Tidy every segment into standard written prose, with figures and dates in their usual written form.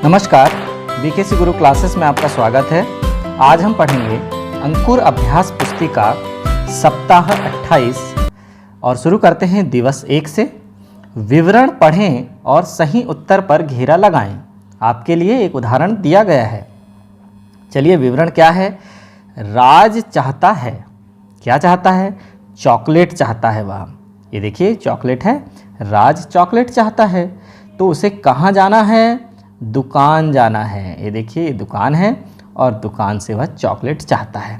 नमस्कार, बीकेसी गुरु क्लासेस में आपका स्वागत है। आज हम पढ़ेंगे अंकुर अभ्यास पुस्तिका सप्ताह 28 और शुरू करते हैं दिवस 1 से। विवरण पढ़ें और सही उत्तर पर घेरा लगाएं। आपके लिए एक उदाहरण दिया गया है। चलिए, विवरण क्या है? राज चाहता है, क्या चाहता है? चॉकलेट चाहता है वह। ये देखिए चॉकलेट है, राज चॉकलेट चाहता है। तो उसे कहाँ जाना है? दुकान जाना है। ये देखिए, ये दुकान है और दुकान से वह चॉकलेट चाहता है।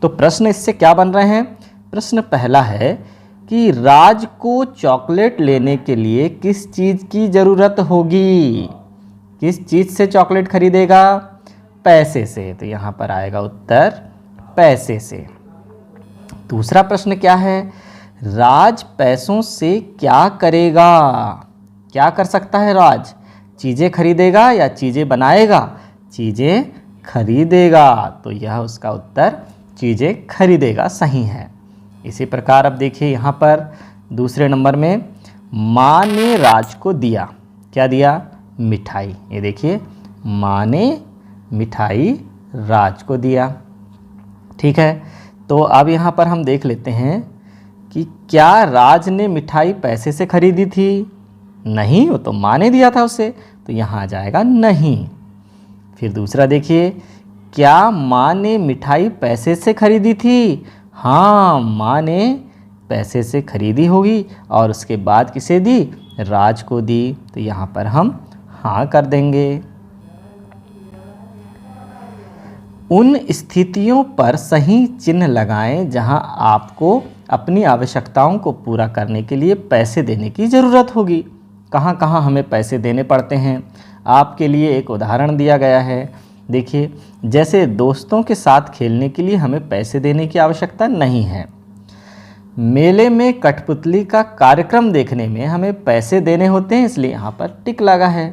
तो प्रश्न इससे क्या बन रहे हैं? प्रश्न पहला है कि राज को चॉकलेट लेने के लिए किस चीज़ की ज़रूरत होगी? किस चीज़ से चॉकलेट खरीदेगा? पैसे से। तो यहाँ पर आएगा उत्तर पैसे से। दूसरा प्रश्न क्या है? राज पैसों से क्या करेगा? क्या कर सकता है राज? चीज़ें खरीदेगा या चीज़ें बनाएगा? चीज़ें खरीदेगा। तो यह उसका उत्तर चीज़ें खरीदेगा सही है। इसी प्रकार अब देखिए यहाँ पर दूसरे नंबर में माँ ने राज को दिया, क्या दिया? मिठाई। ये देखिए, माँ ने मिठाई राज को दिया। ठीक है, तो अब यहाँ पर हम देख लेते हैं कि क्या राज ने मिठाई पैसे से खरीदी थी? नहीं, वो तो माँ ने दिया था उसे, तो यहाँ आ जाएगा नहीं। फिर दूसरा देखिए, क्या माँ ने मिठाई पैसे से खरीदी थी? हाँ, माँ ने पैसे से खरीदी होगी और उसके बाद किसे दी? राज को दी। तो यहाँ पर हम हाँ कर देंगे। उन स्थितियों पर सही चिन्ह लगाएं जहां आपको अपनी आवश्यकताओं को पूरा करने के लिए पैसे देने की ज़रूरत होगी। कहाँ कहाँ हमें पैसे देने पड़ते हैं? आपके लिए एक उदाहरण दिया गया है। देखिए, जैसे दोस्तों के साथ खेलने के लिए हमें पैसे देने की आवश्यकता नहीं है। मेले में कठपुतली का कार्यक्रम देखने में हमें पैसे देने होते हैं, इसलिए यहाँ पर टिक लगा है।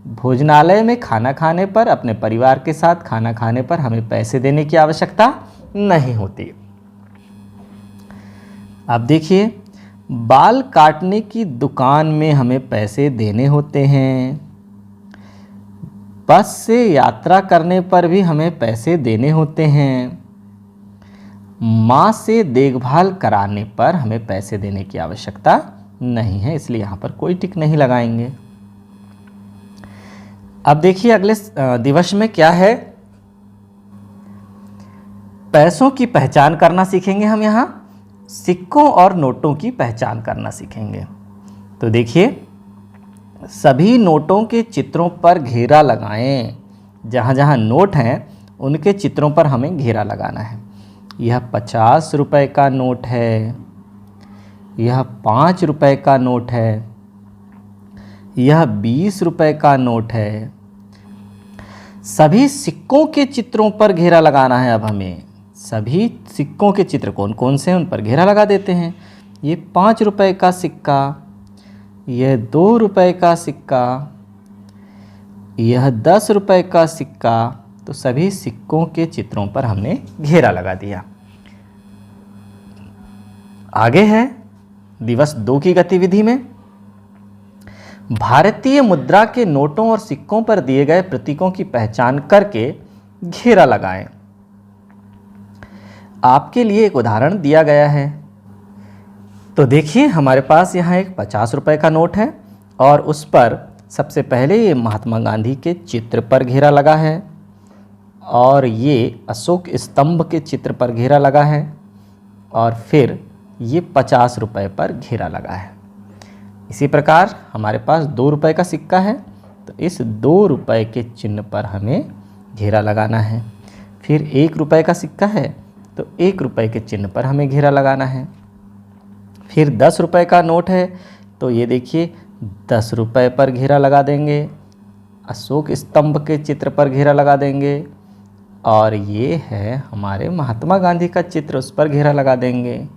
भोजनालय में खाना खाने पर, अपने परिवार के साथ खाना खाने पर हमें पैसे देने की आवश्यकता नहीं होती। अब देखिए, बाल काटने की दुकान में हमें पैसे देने होते हैं। बस से यात्रा करने पर भी हमें पैसे देने होते हैं। माँ से देखभाल कराने पर हमें पैसे देने की आवश्यकता नहीं है, इसलिए यहाँ पर कोई टिक नहीं लगाएंगे। अब देखिए अगले दिवस में क्या है? पैसों की पहचान करना सीखेंगे हम। यहाँ सिक्कों और नोटों की पहचान करना सीखेंगे। तो देखिए, सभी नोटों के चित्रों पर घेरा लगाएं। जहाँ जहाँ नोट हैं उनके चित्रों पर हमें घेरा लगाना है। यह 50 रुपए का नोट है, यह 5 रुपए का नोट है, यह 20 रुपए का नोट है। सभी सिक्कों के चित्रों पर घेरा लगाना है। अब हमें सभी सिक्कों के चित्र कौन कौन से हैं उन पर घेरा लगा देते हैं। ये 5 रुपए का सिक्का, यह 2 रुपए का सिक्का, यह 10 रुपए का सिक्का। तो सभी सिक्कों के चित्रों पर हमने घेरा लगा दिया। आगे है दिवस 2 की गतिविधि में भारतीय मुद्रा के नोटों और सिक्कों पर दिए गए प्रतीकों की पहचान करके घेरा लगाएं। आपके लिए एक उदाहरण दिया गया है। तो देखिए, हमारे पास यहाँ एक 50 रुपए का नोट है और उस पर सबसे पहले ये महात्मा गांधी के चित्र पर घेरा लगा है और ये अशोक स्तंभ के चित्र पर घेरा लगा है और फिर ये 50 रुपए पर घेरा लगा है। इसी प्रकार हमारे पास 2 रुपए का सिक्का है, तो इस 2 रुपए के चिन्ह पर हमें घेरा लगाना है। फिर 1 रुपए का सिक्का है, तो 1 रुपए के चिन्ह पर हमें घेरा लगाना है। फिर 10 रुपए का नोट है, तो ये देखिए 10 रुपए पर घेरा लगा देंगे। अशोक स्तंभ के चित्र पर घेरा लगा देंगे और ये है हमारे महात्मा गांधी का चित्र, उस पर घेरा लगा देंगे।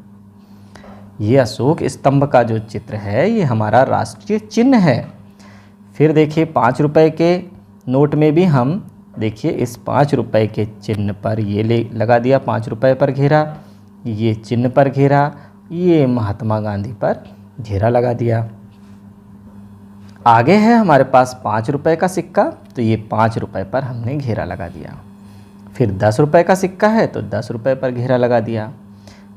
ये अशोक स्तंभ का जो चित्र है ये हमारा राष्ट्रीय चिन्ह है। फिर देखिए 5 रुपए के नोट में भी हम देखिए इस 5 रुपए के चिन्ह पर ये लगा दिया, 5 रुपए पर घेरा, ये चिन्ह पर घेरा, ये महात्मा गांधी पर घेरा लगा दिया। आगे है हमारे पास 5 रुपए का सिक्का, तो ये 5 रुपए पर हमने घेरा लगा दिया। फिर 10 रुपए का सिक्का है तो 10 रुपए पर घेरा लगा दिया।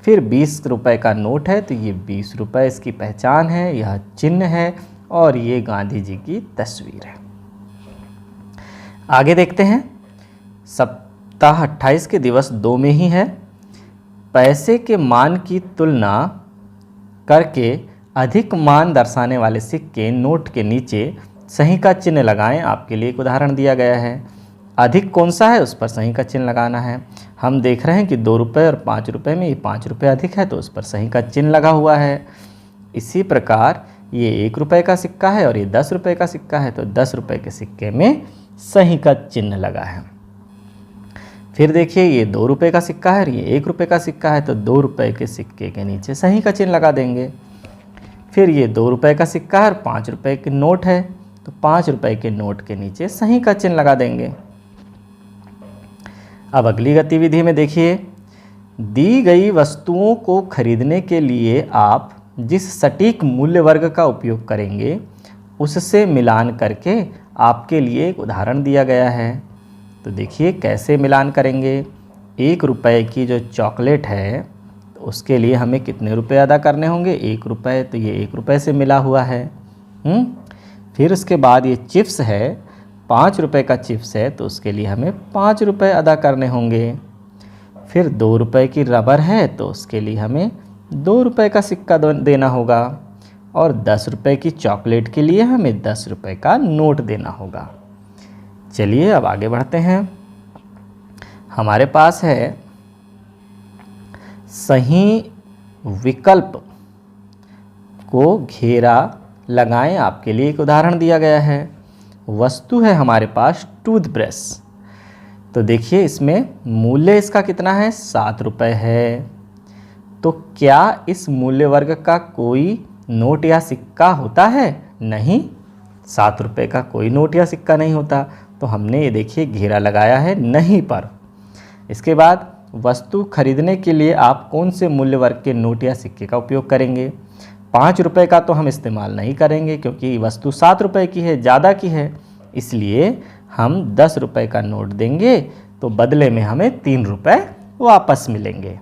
फिर 20 रुपए का नोट है तो ये 20 रुपए इसकी पहचान है, यह चिन्ह है और ये गांधी जी की तस्वीर है। आगे देखते हैं, सप्ताह 28 के दिवस 2 में ही है। पैसे के मान की तुलना करके अधिक मान दर्शाने वाले सिक्के नोट के नीचे सही का चिन्ह लगाएं। आपके लिए एक उदाहरण दिया गया है। अधिक कौन सा है उस पर सही का चिन्ह लगाना है। हम देख रहे हैं कि 2 रुपये और 5 रुपये में ये 5 रुपये अधिक है तो उस पर सही का चिन्ह लगा हुआ है। इसी प्रकार ये 1 रुपये का सिक्का है और ये 10 रुपये का सिक्का है तो 10 रुपये के सिक्के में सही का चिन्ह लगा है। फिर देखिए ये 2 रुपये का सिक्का है और ये 1 रुपये का सिक्का है तो 2 रुपये के सिक्के के नीचे सही का चिन्ह लगा देंगे। फिर ये 2 रुपये का सिक्का है और 5 रुपये के नोट है तो 5 रुपये के नोट के नीचे सही का चिन्ह लगा देंगे। अब अगली गतिविधि में देखिए, दी गई वस्तुओं को खरीदने के लिए आप जिस सटीक मूल्य वर्ग का उपयोग करेंगे उससे मिलान करके आपके लिए एक उदाहरण दिया गया है। तो देखिए कैसे मिलान करेंगे। 1 रुपये की जो चॉकलेट है तो उसके लिए हमें कितने रुपए अदा करने होंगे, 1 रुपये, तो ये 1 रुपये से मिला हुआ है। फिर उसके बाद ये चिप्स है, 5 रुपये का चिप्स है तो उसके लिए हमें 5 रुपये अदा करने होंगे। फिर 2 रुपये की रबर है तो उसके लिए हमें 2 रुपये का सिक्का देना होगा और 10 रुपये की चॉकलेट के लिए हमें 10 रुपये का नोट देना होगा। चलिए अब आगे बढ़ते हैं। हमारे पास है सही विकल्प को घेरा लगाएं। आपके लिए एक उदाहरण दिया गया है। वस्तु है हमारे पास टूथब्रश, तो देखिए इसमें मूल्य इसका कितना है, 7 रुपये है। तो क्या इस मूल्य वर्ग का कोई नोट या सिक्का होता है? नहीं, 7 रुपये का कोई नोट या सिक्का नहीं होता। तो हमने ये देखिए घेरा लगाया है नहीं पर। इसके बाद वस्तु खरीदने के लिए आप कौन से मूल्य वर्ग के नोट या सिक्के का उपयोग करेंगे। 5 रुपये का तो हम इस्तेमाल नहीं करेंगे क्योंकि वस्तु 7 रुपये की है, ज़्यादा की है, इसलिए हम 10 रुपये का नोट देंगे तो बदले में हमें 3 रुपये वापस मिलेंगे।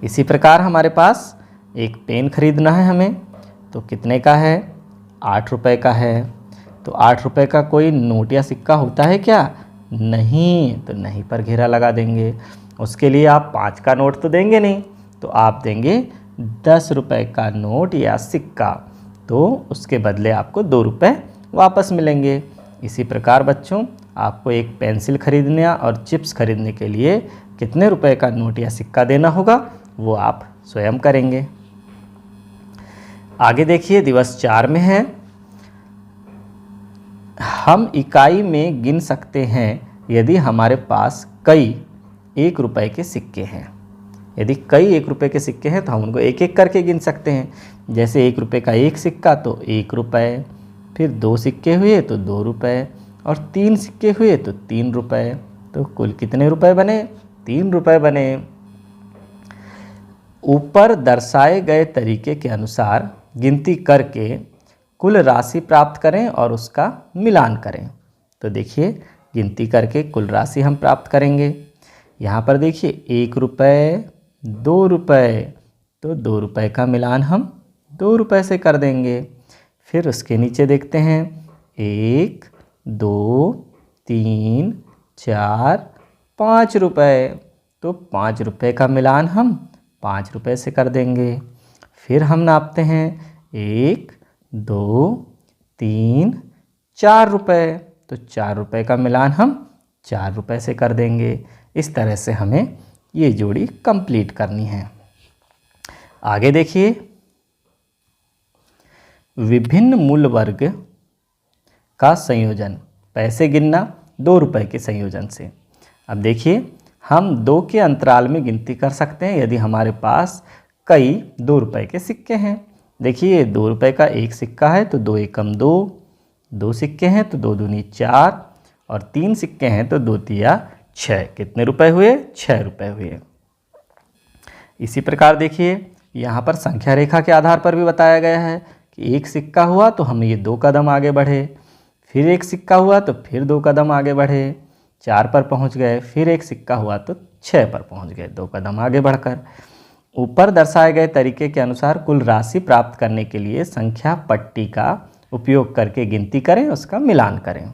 इसी प्रकार हमारे पास एक पेन खरीदना है हमें, तो कितने का है, 8 रुपये का है। तो 8 रुपये का कोई नोट या सिक्का होता है क्या? नहीं, तो नहीं पर घेरा लगा देंगे। उसके लिए आप 5 का नोट तो देंगे नहीं, तो आप देंगे 10 रुपये का नोट या सिक्का, तो उसके बदले आपको 2 रुपये वापस मिलेंगे। इसी प्रकार बच्चों आपको एक पेंसिल खरीदने और चिप्स खरीदने के लिए कितने रुपए का नोट या सिक्का देना होगा वो आप स्वयं करेंगे। आगे देखिए दिवस 4 में है, हम इकाई में गिन सकते हैं यदि हमारे पास कई 1 रुपये के सिक्के हैं। यदि कई 1 रुपये के सिक्के हैं तो हम उनको एक एक करके गिन सकते हैं। जैसे 1 रुपये का एक सिक्का तो 1 रुपये, फिर 2 सिक्के हुए तो 2 रुपये और 3 सिक्के हुए तो 3 रुपये। तो कुल कितने रुपए बने? 3 रुपये बने। ऊपर दर्शाए गए तरीके के अनुसार गिनती करके कुल राशि प्राप्त करें और उसका मिलान करें। तो देखिए गिनती करके कुल राशि हम प्राप्त करेंगे। यहाँ पर देखिए 1 रुपये, 2 रुपये, तो 2 रुपये का मिलान हम 2 रुपये से कर देंगे। फिर उसके नीचे देखते हैं 1, 2, 3, 4, 5 रुपये, तो 5 रुपये का मिलान हम 5 रुपये से कर देंगे। फिर हम नापते हैं 1, 2, 3, 4 रुपये, तो 4 रुपये का मिलान हम 4 रुपये से कर देंगे। इस तरह से हमें ये जोड़ी कंप्लीट करनी है। आगे देखिए विभिन्न मूल्य वर्ग का संयोजन, पैसे गिनना 2 रुपये के संयोजन से। अब देखिए हम 2 के अंतराल में गिनती कर सकते हैं यदि हमारे पास कई 2 रुपये के सिक्के हैं। देखिए 2 रुपये का एक सिक्का है तो 2 एकम 2, 2 सिक्के हैं तो 2 दूनी 4 और 3 सिक्के हैं तो 2 तिया 6। कितने रुपए हुए? 6 रुपये हुए। इसी प्रकार देखिए यहाँ पर संख्या रेखा के आधार पर भी बताया गया है कि एक सिक्का हुआ तो हम ये 2 कदम आगे बढ़े, फिर एक सिक्का हुआ तो फिर 2 कदम आगे बढ़े, 4 पर पहुंच गए, फिर एक सिक्का हुआ तो 6 पर पहुंच गए 2 कदम आगे बढ़कर। ऊपर दर्शाए गए तरीके के अनुसार कुल राशि प्राप्त करने के लिए संख्या पट्टी का उपयोग करके गिनती करें, उसका मिलान करें।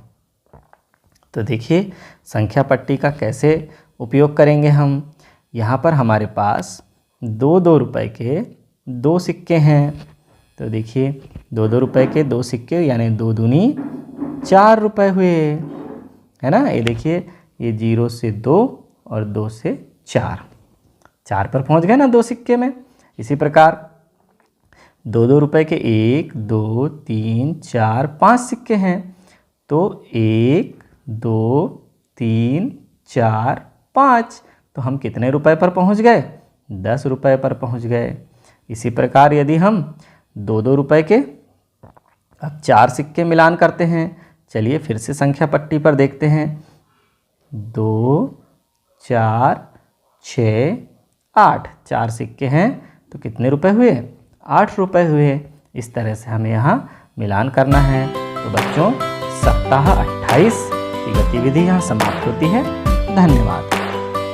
तो देखिए संख्या पट्टी का कैसे उपयोग करेंगे हम। यहाँ पर हमारे पास 2-2 रुपए के 2 सिक्के हैं। तो देखिए 2-2 रुपए के 2 सिक्के यानी 2 दूनी 4 रुपए हुए, है ना। ये देखिए ये 0 से 2 और 2 से 4 पर पहुंच गए ना 2 सिक्के में। इसी प्रकार 2-2 रुपए के 1, 2, 3, 4, 5 सिक्के हैं। तो 1, 2, 3, 4, 5, तो हम कितने रुपए पर पहुंच गए? 10 रुपए पर पहुंच गए। इसी प्रकार यदि हम 2-2 रुपए के अब 4 सिक्के मिलान करते हैं, चलिए फिर से संख्या पट्टी पर देखते हैं। 2, 4, 6, 8, 4 सिक्के हैं तो कितने रुपए हुए? 8 रुपए हुए। इस तरह से हमें यहाँ मिलान करना है। तो बच्चों सप्ताह 28 की गतिविधि यहाँ समाप्त होती है। धन्यवाद।